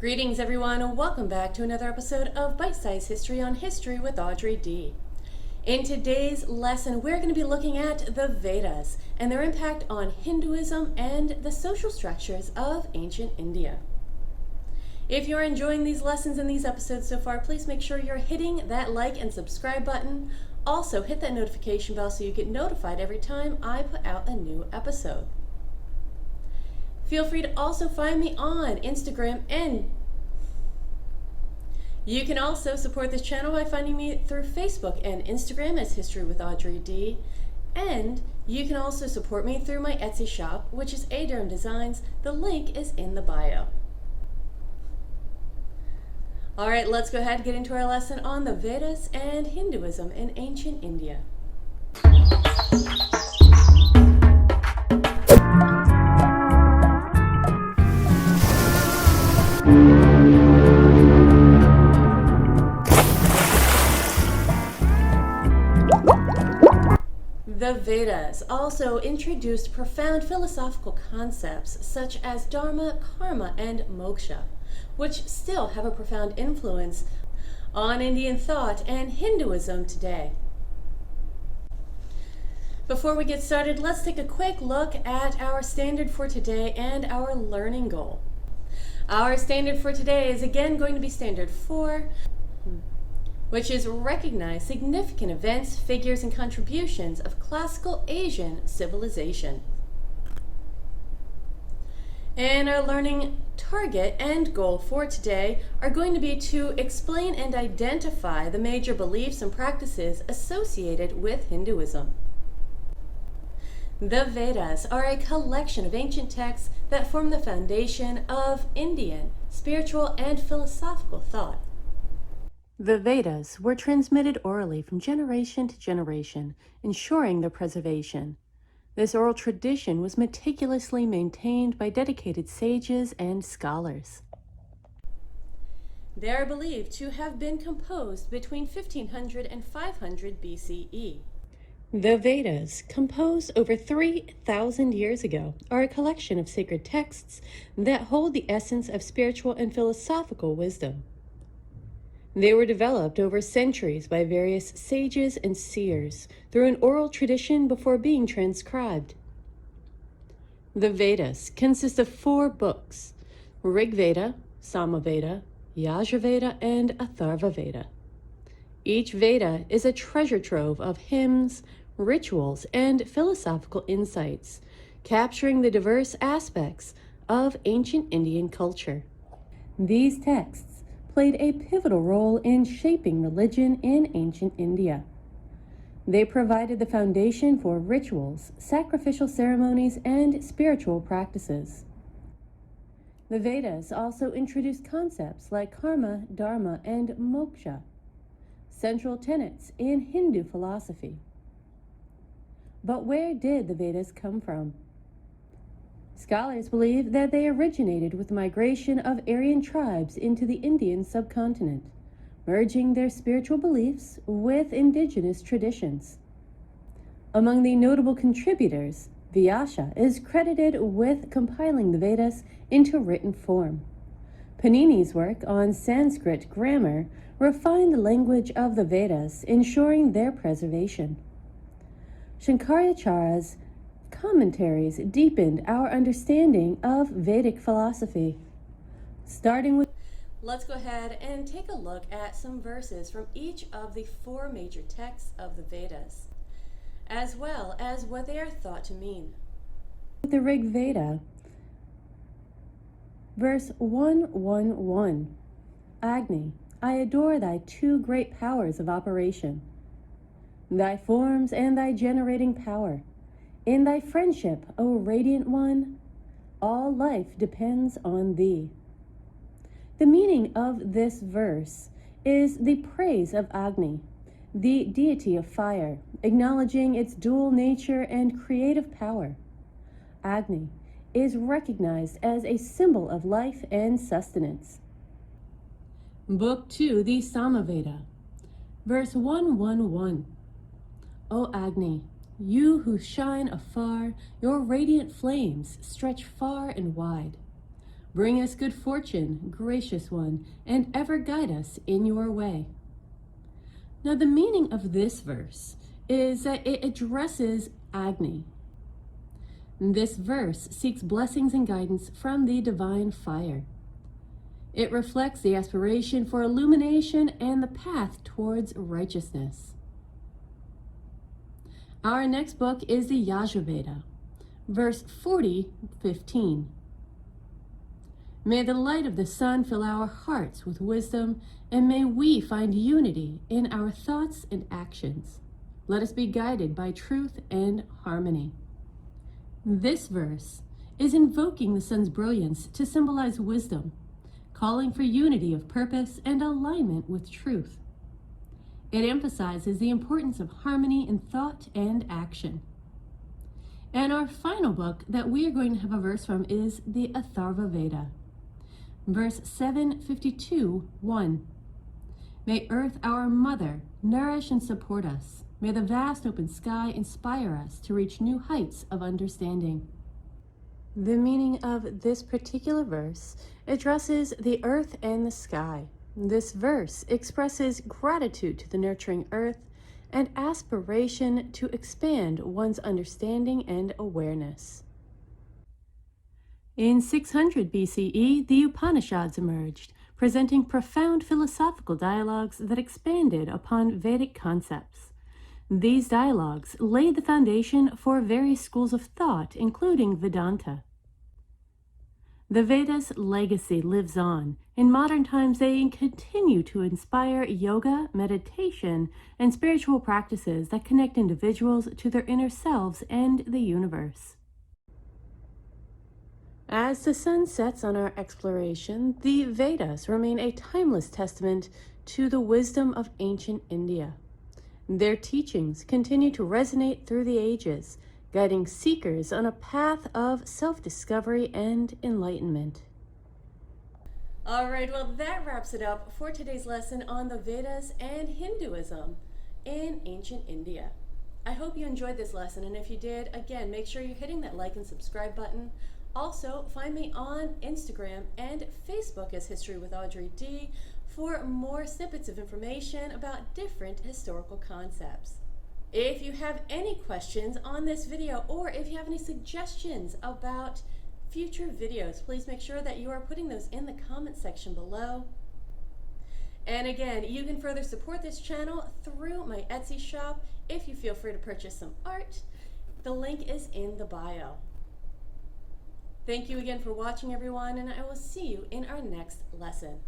Greetings everyone, and welcome back to another episode of Bite Size History on History with Audrey D. In today's lesson, we're going to be looking at the Vedas and their impact on Hinduism and the social structures of ancient India. If you're enjoying these lessons and these episodes so far, please make sure you're hitting that like and subscribe button. Also, hit that notification bell so you get notified every time I put out a new episode. Feel free to also find me on Instagram, and you can also support this channel by finding me through Facebook and Instagram as History with Audrey D. And you can also support me through my Etsy shop, which is Durham Designs. The link is in the bio. All right, let's go ahead and get into our lesson on the Vedas and Hinduism in ancient India. The Vedas also introduced profound philosophical concepts such as dharma, karma, and moksha, which still have a profound influence on Indian thought and Hinduism today. Before we get started, let's take a quick look at our standard for today and our learning goal. Our standard for today is again going to be standard 4, which is recognize significant events, figures, and contributions of classical Asian civilization. And our learning target and goal for today are going to be to explain and identify the major beliefs and practices associated with Hinduism. The Vedas are a collection of ancient texts that form the foundation of Indian spiritual and philosophical thought. The Vedas were transmitted orally from generation to generation, ensuring their preservation. This oral tradition was meticulously maintained by dedicated sages and scholars. They are believed to have been composed between 1500 and 500 BCE. The Vedas, composed over 3,000 years ago, are a collection of sacred texts that hold the essence of spiritual and philosophical wisdom. They were developed over centuries by various sages and seers through an oral tradition before being transcribed. The Vedas consist of 4 books: Rigveda, Samaveda, Yajurveda, and Atharvaveda. Each Veda is a treasure trove of hymns, rituals, and philosophical insights, capturing the diverse aspects of ancient Indian culture. These texts played a pivotal role in shaping religion in ancient India. They provided the foundation for rituals, sacrificial ceremonies, and spiritual practices. The Vedas also introduced concepts like karma, dharma, and moksha, central tenets in Hindu philosophy. But where did the Vedas come from? Scholars believe that they originated with the migration of Aryan tribes into the Indian subcontinent, merging their spiritual beliefs with indigenous traditions. Among the notable contributors, Vyasa is credited with compiling the Vedas into written form. Panini's work on Sanskrit grammar refined the language of the Vedas, ensuring their preservation. Shankaracharya's commentaries deepened our understanding of Vedic philosophy. Starting with, let's go ahead and take a look at some verses from each of the 4 major texts of the Vedas, as well as what they are thought to mean. The Rigveda Verse 111. Agni, I adore thy 2 great powers of operation, thy forms and thy generating power. In thy friendship, O radiant one, all life depends on thee. The meaning of this verse is the praise of Agni, the deity of fire, acknowledging its dual nature and creative power. Agni is recognized as a symbol of life and sustenance. Book 2, the Samaveda. Verse 111. O Agni, you who shine afar, your radiant flames stretch far and wide. Bring us good fortune, gracious one, and ever guide us in your way. Now, the meaning of this verse is that it addresses Agni. This verse seeks blessings and guidance from the divine fire. It reflects the aspiration for illumination and the path towards righteousness. Our next book is the Yajurveda, verse 40:15. May the light of the sun fill our hearts with wisdom, and may we find unity in our thoughts and actions. Let us be guided by truth and harmony. This verse is invoking the sun's brilliance to symbolize wisdom, calling for unity of purpose and alignment with truth. It emphasizes the importance of harmony in thought and action. And our final book that we are going to have a verse from is the Atharvaveda, verse 7:52:1. May earth, our mother, nourish and support us. May the vast open sky inspire us to reach new heights of understanding. The meaning of this particular verse addresses the earth and the sky. This verse expresses gratitude to the nurturing earth and aspiration to expand one's understanding and awareness. In 600 BCE, the Upanishads emerged, presenting profound philosophical dialogues that expanded upon Vedic concepts. These dialogues laid the foundation for various schools of thought, including Vedanta. The Vedas' legacy lives on. In modern times, they continue to inspire yoga, meditation, and spiritual practices that connect individuals to their inner selves and the universe. As the sun sets on our exploration, the Vedas remain a timeless testament to the wisdom of ancient India. Their teachings continue to resonate through the ages, guiding seekers on a path of self-discovery and enlightenment. All right, well, that wraps it up for today's lesson on the Vedas and Hinduism in ancient India. I hope you enjoyed this lesson, and if you did, again, make sure you're hitting that like and subscribe button. Also, find me on Instagram and Facebook as History with Audrey D for more snippets of information about different historical concepts. If you have any questions on this video, or if you have any suggestions about future videos, please make sure that you are putting those in the comment section below. And again, you can further support this channel through my Etsy shop if you feel free to purchase some art. The link is in the bio. Thank you again for watching, everyone, and I will see you in our next lesson.